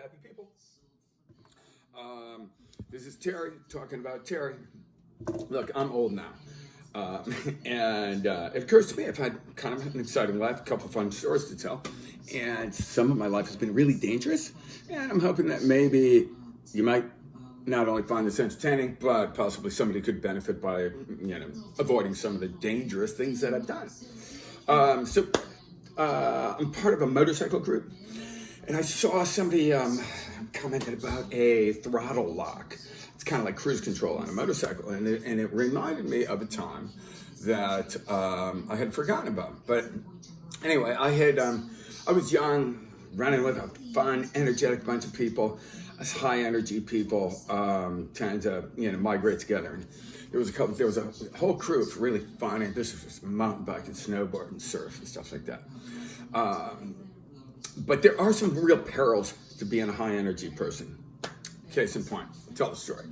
Happy people. This is Terry talking about Terry. Look, I'm old now. Uh, and it occurs to me I've had kind of an exciting life, a couple of fun stories to tell. And some of my life has been really dangerous. And I'm hoping that maybe you might not only find this entertaining, but possibly somebody could benefit by, avoiding some of the dangerous things that I've done. I'm part of a motorcycle group. And I saw somebody commented about a throttle lock. It's kind of like cruise control on a motorcycle. And it reminded me of a time that I had forgotten about. But anyway, I was young, running with a fun, energetic bunch of people. Us high energy people tend to, migrate together. And there was a whole crew of really fun, and this was mountain bike and snowboard and surf and stuff like that. But there are some real perils to being a high energy person. Case in point, I'll tell the story.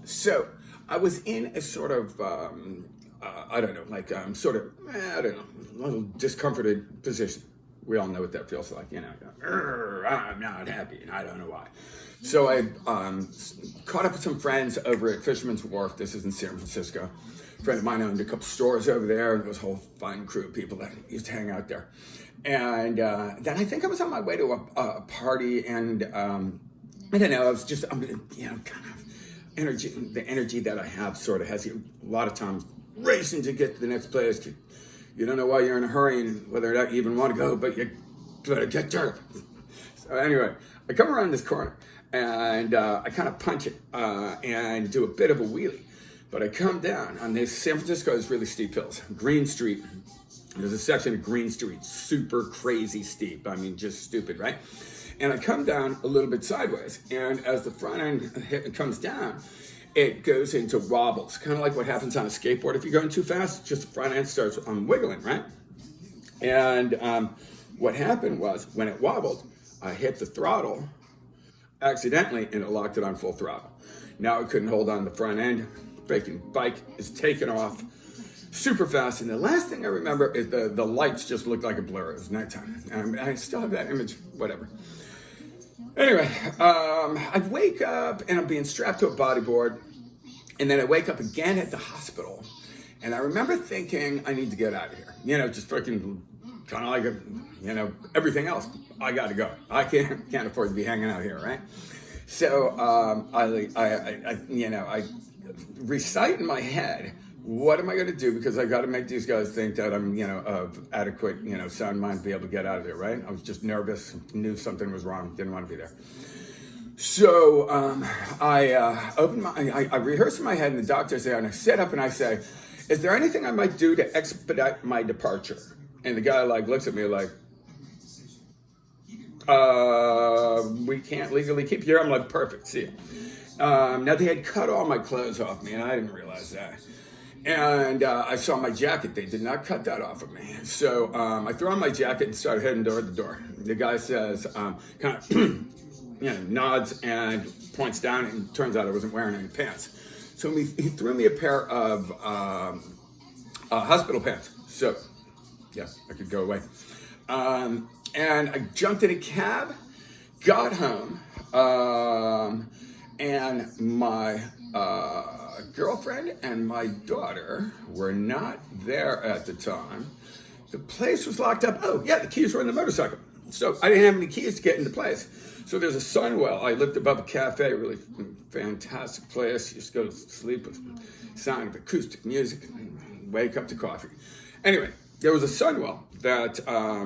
So I was in a sort of, a little discomforted position. We all know what that feels like, I'm not happy and I don't know why. So I caught up with some friends over at Fisherman's Wharf. This is in San Francisco. A friend of mine owned a couple stores over there, and there was a whole fun crew of people that used to hang out there. And then I think I was on my way to a party, and I don't know, kind of energy. The energy that I have sort of has you a lot of times racing to get to the next place. You don't know why you're in a hurry and whether or not you even want to go, but you better get there. So anyway, I come around this corner and I kind of punch it and do a bit of a wheelie. But I come down on this, San Francisco has really steep hills. Green Street, there's a section of Green Street, super crazy steep. I mean, just stupid, right? And I come down a little bit sideways. And as the front end comes down, it goes into wobbles, kind of like what happens on a skateboard. If you're going too fast, just the front end starts wiggling, right? And what happened was, when it wobbled, I hit the throttle accidentally, and it locked it on full throttle. Now I couldn't hold on the front end. Freaking bike is taking off super fast. And the last thing I remember is the lights just looked like a blur. It was nighttime. I still have that image, whatever. Anyway, I wake up and I'm being strapped to a bodyboard, and then I wake up again at the hospital, and I remember thinking, I need to get out of here. Just freaking kind of like everything else. I got to go. I can't afford to be hanging out here, right? So I recite in my head, what am I going to do? Because I got to make these guys think that I'm, of adequate, sound mind to be able to get out of there, right? I was just nervous, knew something was wrong, didn't want to be there. So I rehearse in my head, and the doctor's there, and I sit up and I say, is there anything I might do to expedite my departure? And the guy looks at me like, we can't legally keep you here. I'm like, perfect, see you. Now they had cut all my clothes off me, and I didn't realize that. And I saw my jacket. They did not cut that off of me. So I threw on my jacket and started heading toward the door. The guy says, kind of, nods and points down, and turns out I wasn't wearing any pants. So he threw me a pair of hospital pants. So, yeah, I could go away. And I jumped in a cab, got home, and my girlfriend and my daughter were not there at the time. The place was locked up. Oh, yeah, the keys were in the motorcycle. So I didn't have any keys to get into place. So there's a Sunwell. I lived above a cafe, really fantastic place. You just go to sleep with sound of acoustic music and wake up to coffee. Anyway, there was a Sunwell that, I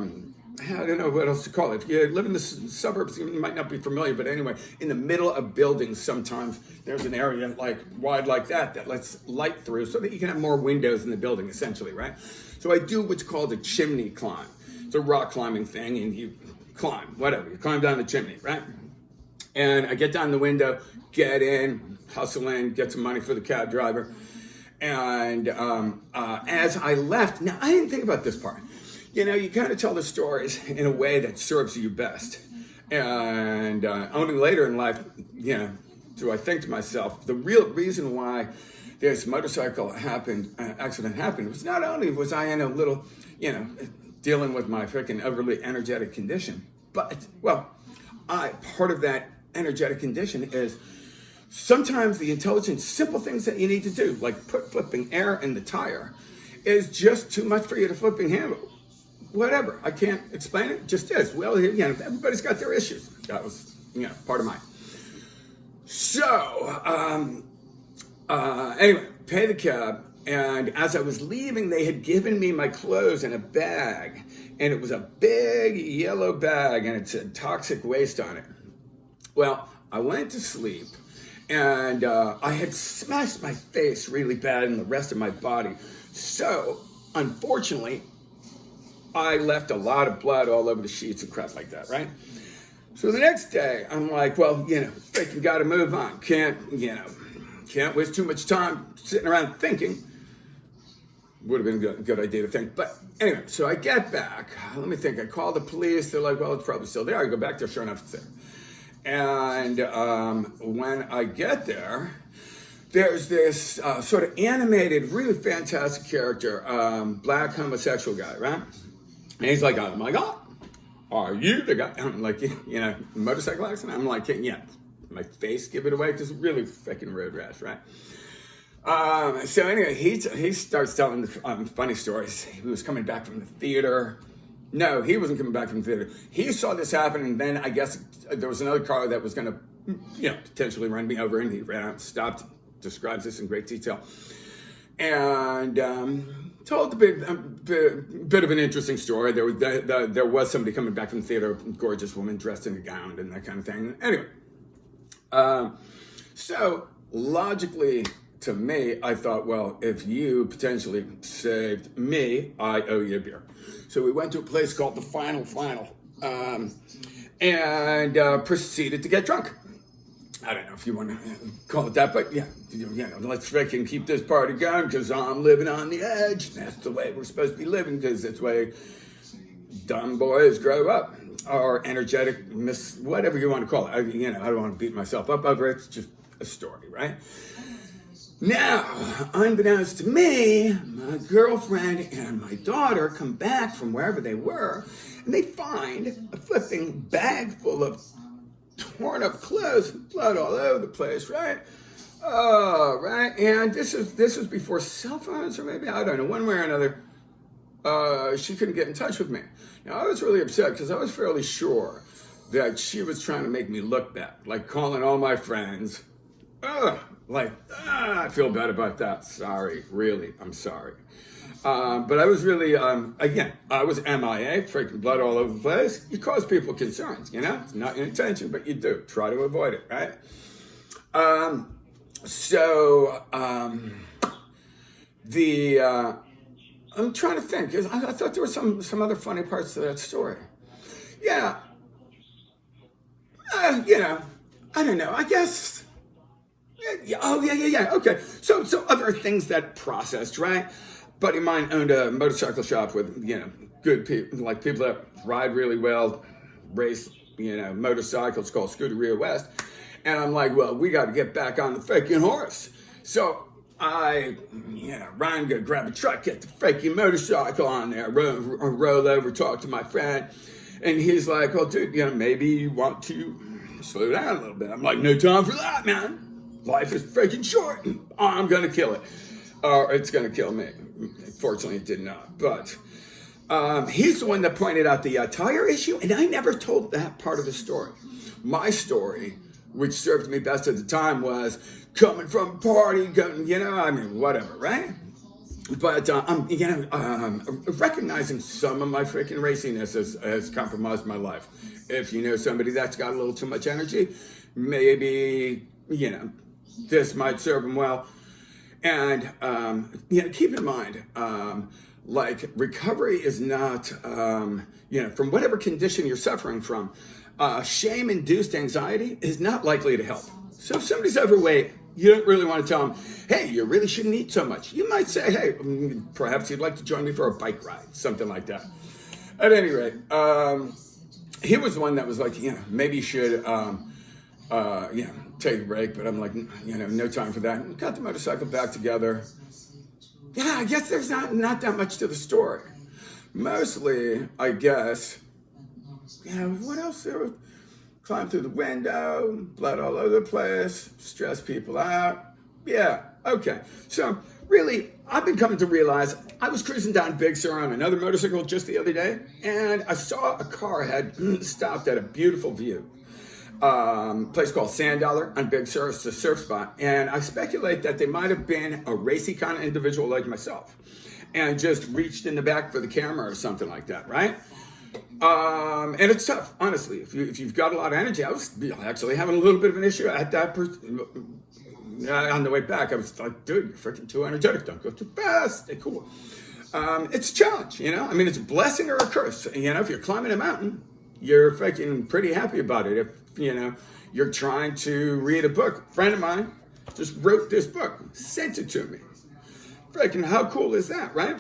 don't know what else to call it. If you live in the suburbs, you might not be familiar, but anyway, in the middle of buildings, sometimes there's an area wide like that lets light through so that you can have more windows in the building, essentially, right? So I do what's called a chimney climb. It's a rock climbing thing, and you climb, whatever. You climb down the chimney, right? And I get down the window, get in, hustle in, get some money for the cab driver. And as I left, now I didn't think about this part. You kind of tell the stories in a way that serves you best. And only later in life, do I think to myself, the real reason why this motorcycle accident happened was not only was I in a little, dealing with my freaking overly energetic condition, but, well, part of that energetic condition is sometimes the intelligent, simple things that you need to do, like put flipping air in the tire, is just too much for you to flipping handle. Whatever, I can't explain it, just is. Well, everybody's got their issues. That was, part of mine. So, anyway, pay the cab, and as I was leaving, they had given me my clothes in a bag, and it was a big yellow bag, and it said toxic waste on it. Well, I went to sleep, and I had smashed my face really bad and the rest of my body. So, unfortunately, I left a lot of blood all over the sheets and crap like that, right? So the next day, I'm like, well, freaking gotta move on. Can't waste too much time sitting around thinking. Would have been a good idea to think. But anyway, so I get back. Let me think. I call the police. They're like, well, it's probably still there. I go back there. Sure enough, it's there. And when I get there, there's this sort of animated, really fantastic character, black homosexual guy, right? And he's like, oh my God, are you the guy? I'm like, motorcycle accident? I'm like, yeah. My face give it away because really freaking road rash, right? So anyway, he starts telling the funny stories. He was coming back from the theater. No, he wasn't coming back from the theater. He saw this happen, and then I guess there was another car that was going to, potentially run me over, and he ran out, stopped, describes this in great detail, and told a bit of an interesting story. There was somebody coming back from the theater, a gorgeous woman dressed in a gown and that kind of thing. Anyway, so logically, to me, I thought, well, if you potentially saved me, I owe you a beer. So we went to a place called the Final, and proceeded to get drunk. I don't know if you want to call it that, but yeah, let's freaking keep this party going because I'm living on the edge. That's the way we're supposed to be living because that's the way dumb boys grow up. Or energetic, whatever you want to call it. I don't want to beat myself up over it. It's just a story, right? Now, unbeknownst to me, my girlfriend and my daughter come back from wherever they were, and they find a flipping bag full of torn up clothes, blood all over the place, right? Oh, right. And this was before cell phones, or maybe, I don't know, one way or another, she couldn't get in touch with me. Now, I was really upset because I was fairly sure that she was trying to make me look bad, like calling all my friends. I feel bad about that. Sorry, really, I'm sorry. But I was really, again, I was MIA, freaking blood all over the place. You cause people concerns, It's not your intention, but you do. Try to avoid it, right? I'm trying to think. I thought there were some other funny parts to that story. Yeah. I don't know. I guess. Yeah. Oh, yeah. Okay. So other things that processed, right? Buddy of mine owned a motorcycle shop with, good people, like people that ride really well, race, motorcycles called Scuderia West. And I'm like, well, we got to get back on the freaking horse. So Ryan go grab a truck, get the freaking motorcycle on there, roll over, talk to my friend. And he's like, well, dude, maybe you want to slow down a little bit. I'm like, no time for that, man. Life is freaking short. I'm going to kill it. Or it's going to kill me. Fortunately, it did not. But he's the one that pointed out the tire issue, and I never told that part of the story. My story, which served me best at the time, was coming from a party, whatever, right? But I'm recognizing some of my freaking raciness has compromised my life. If you know somebody that's got a little too much energy, maybe, this might serve them well. And, keep in mind, recovery is not, from whatever condition you're suffering from, shame-induced anxiety is not likely to help. So if somebody's overweight, you don't really want to tell them, hey, you really shouldn't eat so much. You might say, hey, perhaps you'd like to join me for a bike ride, something like that. At any rate, he was the one that was like, maybe you should, take a break. But I'm like, no time for that. Got the motorcycle back together. Yeah, I guess there's not that much to the story. Mostly, I guess, what else there was? climb through the window, blood all over the place, stress people out. Yeah, okay. So really, I've been coming to realize I was cruising down Big Sur on another motorcycle just the other day, and I saw a car had stopped at a beautiful view. Place called Sand Dollar on Big Sur. It's a surf spot, and I speculate that they might have been a racy kind of individual like myself, and just reached in the back for the camera or something like that, right? And it's tough, honestly. If you've got a lot of energy, I was actually having a little bit of an issue at that. On the way back, I was like, dude, you're freaking too energetic. Don't go too fast. Stay cool. It's a challenge, you know? I mean, it's a blessing or a curse. You know, if you're climbing a mountain, you're freaking pretty happy about it. If, you know, you're trying to read a book. A friend of mine just wrote this book, sent it to me. Freaking how cool is that, right?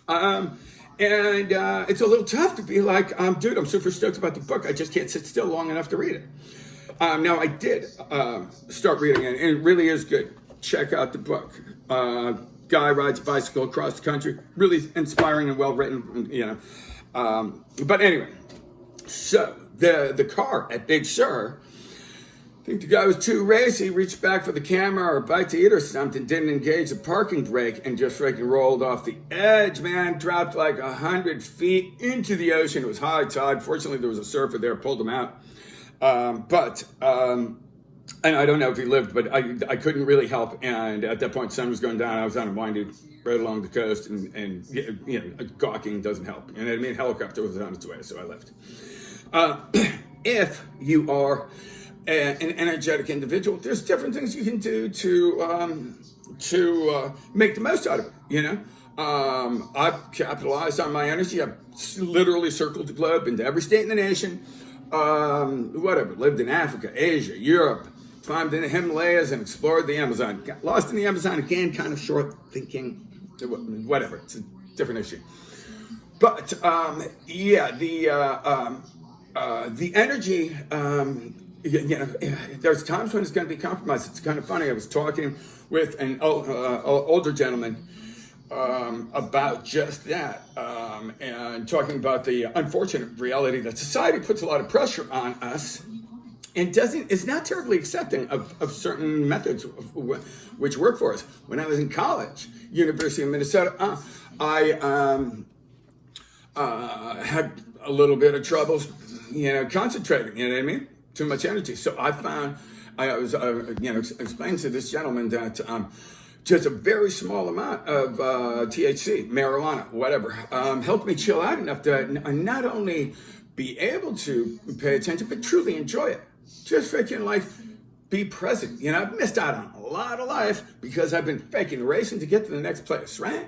And it's a little tough to be like, dude, I'm super stoked about the book. I just can't sit still long enough to read it. Now, I did start reading it, and it really is good. Check out the book. Guy rides a bicycle across the country. Really inspiring and well-written, you know. But anyway, so the car at Big Sur, I think the guy was too racy, reached back for the camera or a bite to eat or something, didn't engage the parking brake, and just freaking rolled off the edge, man. Dropped like 100 feet into the ocean. It was high tide. Fortunately, there was a surfer there, pulled him out. And I don't know if he lived, but I couldn't really help. And at that point, the sun was going down. I was unwinding right along the coast, and you know, gawking doesn't help. You know what I mean? Helicopter was on its way, so I left. If you are an energetic individual, there's different things you can do to make the most out of it. You know, I've capitalized on my energy. I've literally circled the globe, been to every state in the nation. Whatever, lived in Africa, Asia, Europe, climbed in the Himalayas and explored the Amazon. Got lost in the Amazon again, kind of short thinking, whatever, it's a different issue. But, yeah, the energy, you know, there's times when it's going to be compromised. It's kind of funny. I was talking with an older gentleman about just that, and talking about the unfortunate reality that society puts a lot of pressure on us and is not terribly accepting of certain methods which work for us. When I was in college, University of Minnesota, I had a little bit of trouble, you know, concentrating, you know what I mean? Too much energy. So I found, I was, you know, explaining to this gentleman that, just a very small amount of THC, marijuana, whatever, helped me chill out enough to not only be able to pay attention, but truly enjoy it. Just freaking like be present. You know, I've missed out on a lot of life because I've been faking racing to get to the next place, right?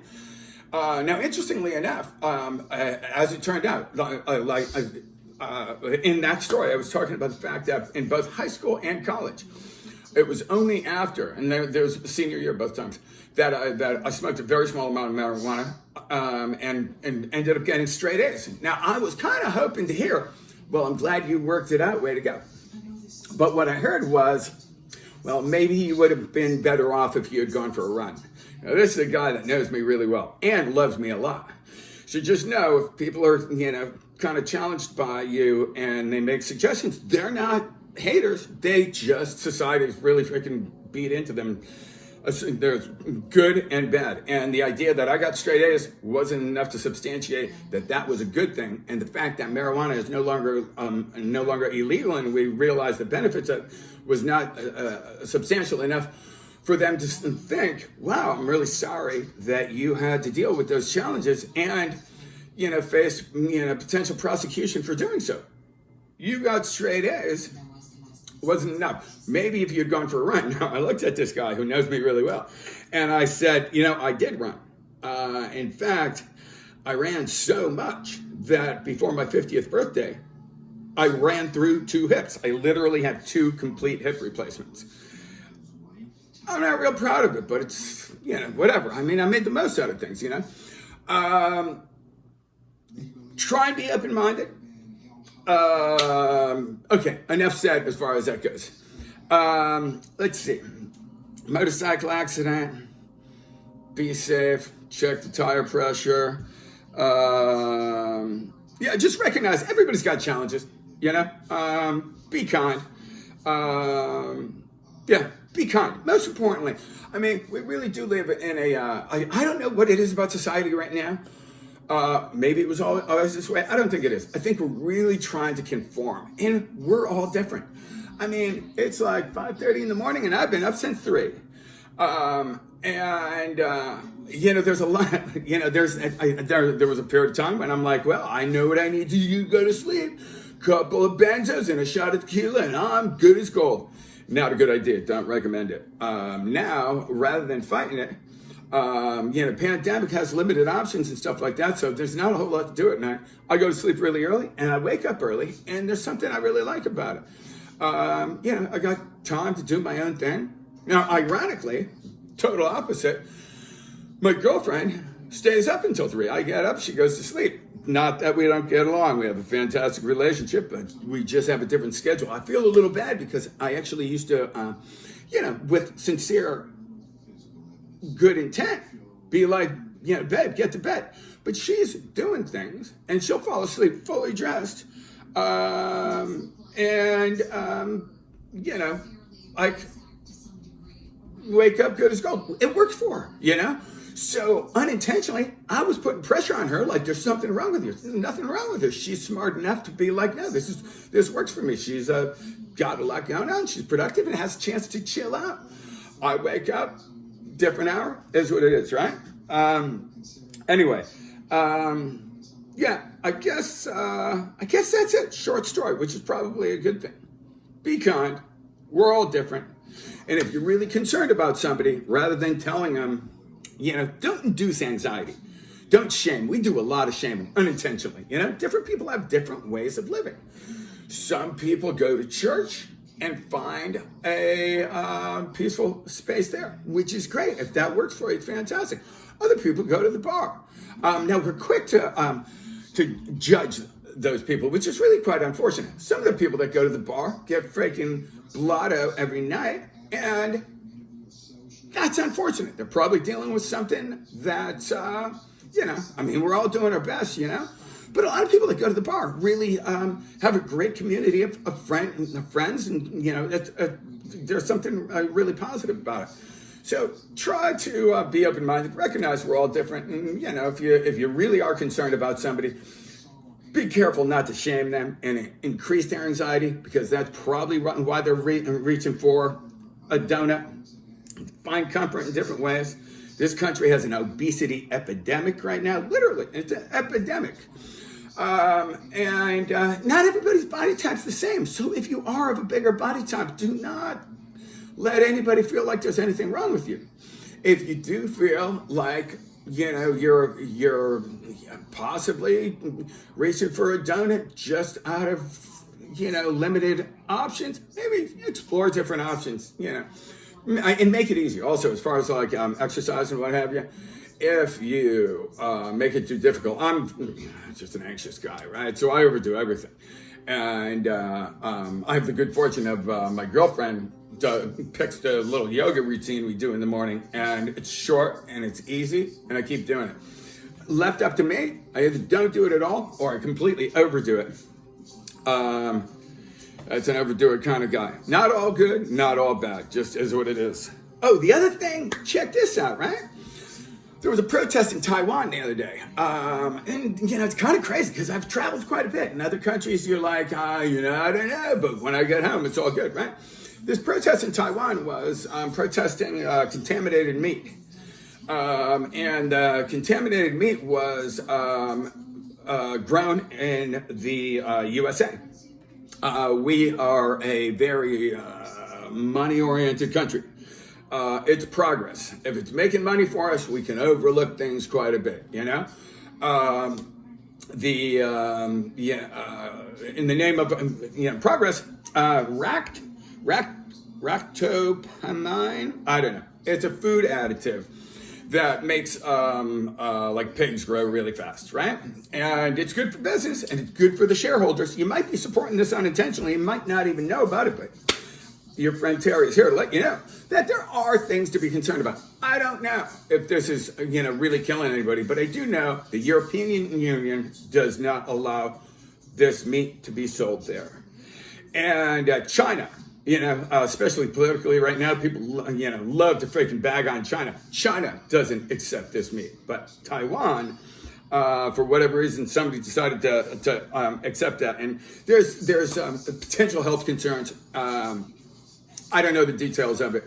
Now, interestingly enough, as it turned out, in that story, I was talking about the fact that in both high school and college, it was only after, and there was senior year both times, that I smoked a very small amount of marijuana and ended up getting straight A's. Now, I was kind of hoping to hear, well, I'm glad you worked it out, way to go. But what I heard was, well, maybe you would have been better off if you had gone for a run. Now, this is a guy that knows me really well and loves me a lot. So just know if people are, you know, kind of challenged by you and they make suggestions, they're not haters. They just, society's really freaking beat into them. There's good and bad. And the idea that I got straight A's wasn't enough to substantiate that was a good thing. And the fact that marijuana is no longer illegal, and we realized the benefits of it, was not substantial enough for them to think, wow, I'm really sorry that you had to deal with those challenges and, you know, face, you know, potential prosecution for doing so. You got straight A's. Wasn't enough. Maybe if you'd gone for a run. Now, I looked at this guy who knows me really well, and I said, you know, I did run. In fact, I ran so much that before my 50th birthday, I ran through 2 hips. I literally had 2 complete hip replacements. I'm not real proud of it, but it's, you know, whatever. I mean, I made the most out of things, you know. Try and be open-minded. Okay, enough said as far as that goes. Let's see. Motorcycle accident. Be safe. Check the tire pressure. Yeah, just recognize everybody's got challenges. you know? Be kind. Yeah, be kind. Most importantly, I mean, we really do live in I don't know what it is about society right now. Maybe it was always this way. I don't think it is. I think we're really trying to conform, and we're all different. I mean, it's like 5:30 in the morning, and I've been up since 3. You know, there's a lot. You know, there was a period of time when I'm like, well, I know what I need to do to go to sleep. Couple of benzos and a shot of tequila, and I'm good as gold. Not a good idea. Don't recommend it. Now, rather than fighting it, you know, pandemic has limited options and stuff like that, so there's not a whole lot to do at night. I go to sleep really early, and I wake up early, and there's something I really like about it. You know, I got time to do my own thing. Now, ironically, total opposite, my girlfriend stays up until 3. I get up, she goes to sleep. Not that we don't get along. We have a fantastic relationship, but we just have a different schedule. I feel a little bad because I actually used to, you know, with sincere good intent, be like, you know, babe, get to bed. But she's doing things, and she'll fall asleep fully dressed. You know, like, wake up good as gold. It works for her, you know? So unintentionally, I was putting pressure on her, like there's something wrong with you. There's nothing wrong with her. She's smart enough to be like, no, this works for me. She's got a lot going on. She's productive and has a chance to chill out. I wake up, different hour, is what it is, right? Anyway, yeah, I guess that's it. Short story, which is probably a good thing. Be kind. We're all different. And if you're really concerned about somebody, rather than telling them, you know, don't induce anxiety. Don't shame. We do a lot of shaming unintentionally. You know, different people have different ways of living. Some people go to church and find a peaceful space there, which is great. If that works for you, it's fantastic. Other people go to the bar. Now, we're quick to judge those people, which is really quite unfortunate. Some of the people that go to the bar get freaking blotto every night, and that's unfortunate. They're probably dealing with something that, you know, I mean, we're all doing our best, you know, but a lot of people that go to the bar really have a great community of friends, and, you know, there's something really positive about it. So try to be open-minded, recognize we're all different, and, you know, if you really are concerned about somebody, be careful not to shame them and increase their anxiety, because that's probably why they're reaching for a donut. Find comfort in different ways. This country has an obesity epidemic right now. Literally, it's an epidemic. Not everybody's body type's the same. So if you are of a bigger body type, do not let anybody feel like there's anything wrong with you. If you do feel like, you know, you're possibly reaching for a donut just out of, you know, limited options, maybe explore different options, you know. And make it easier. Also, as far as like exercise and what have you, if you make it too difficult, I'm just an anxious guy, right? So I overdo everything. And I have the good fortune of my girlfriend picks the little yoga routine we do in the morning, and it's short and it's easy, and I keep doing it. Left up to me, I either don't do it at all or I completely overdo it. That's an overdo it kind of guy. Not all good, not all bad, just is what it is. Oh, the other thing, check this out, right? There was a protest in Taiwan the other day. And, you know, it's kind of crazy because I've traveled quite a bit. In other countries, you're like, you know, I don't know, but when I get home, it's all good, right? This protest in Taiwan was protesting contaminated meat. Contaminated meat was grown in the USA. We are a very money-oriented country. It's progress. If it's making money for us, we can overlook things quite a bit, you know? In the name of, you know, progress, ractopamine, I don't know. It's a food additive that makes like pigs grow really fast, right? And it's good for business and it's good for the shareholders. You might be supporting this unintentionally. You might not even know about it, but your friend Terry is here to let you know that there are things to be concerned about. I don't know if this is, you know, really killing anybody, but I do know the European Union does not allow this meat to be sold there. And China, especially politically right now, people, love to freaking bag on China. China doesn't accept this meat, but Taiwan, for whatever reason, somebody decided to accept that. And there's potential health concerns. I don't know the details of it.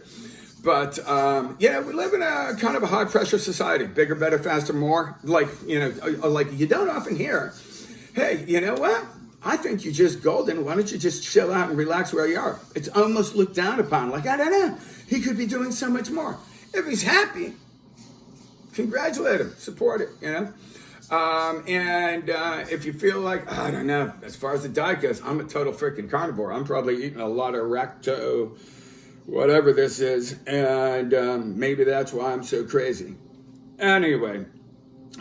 But, we live in a kind of a high pressure society. Bigger, better, faster, more. Like you don't often hear, hey, you know what? I think you're just golden. Why don't you just chill out and relax where you are? It's almost looked down upon. Like, I don't know. He could be doing so much more. If he's happy, congratulate him. Support it, if you feel like, I don't know, as far as the diet goes, I'm a total freaking carnivore. I'm probably eating a lot of racto, whatever this is, and maybe that's why I'm so crazy. Anyway,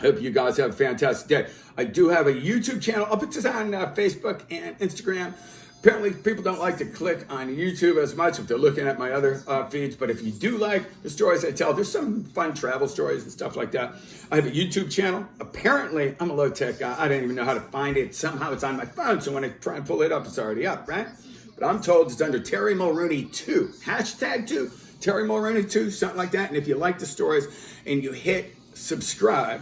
hope you guys have a fantastic day. I do have a YouTube channel. I'll put this on Facebook and Instagram. Apparently, people don't like to click on YouTube as much if they're looking at my other feeds. But if you do like the stories I tell, there's some fun travel stories and stuff like that. I have a YouTube channel. Apparently, I'm a low-tech guy. I didn't even know how to find it. Somehow it's on my phone. So when I try and pull it up, it's already up, right? But I'm told it's under Terry Mulrooney 2. #2. Terry Mulrooney 2, something like that. And if you like the stories and you hit subscribe,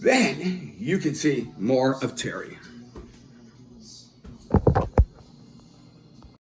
then you can see more of Terry.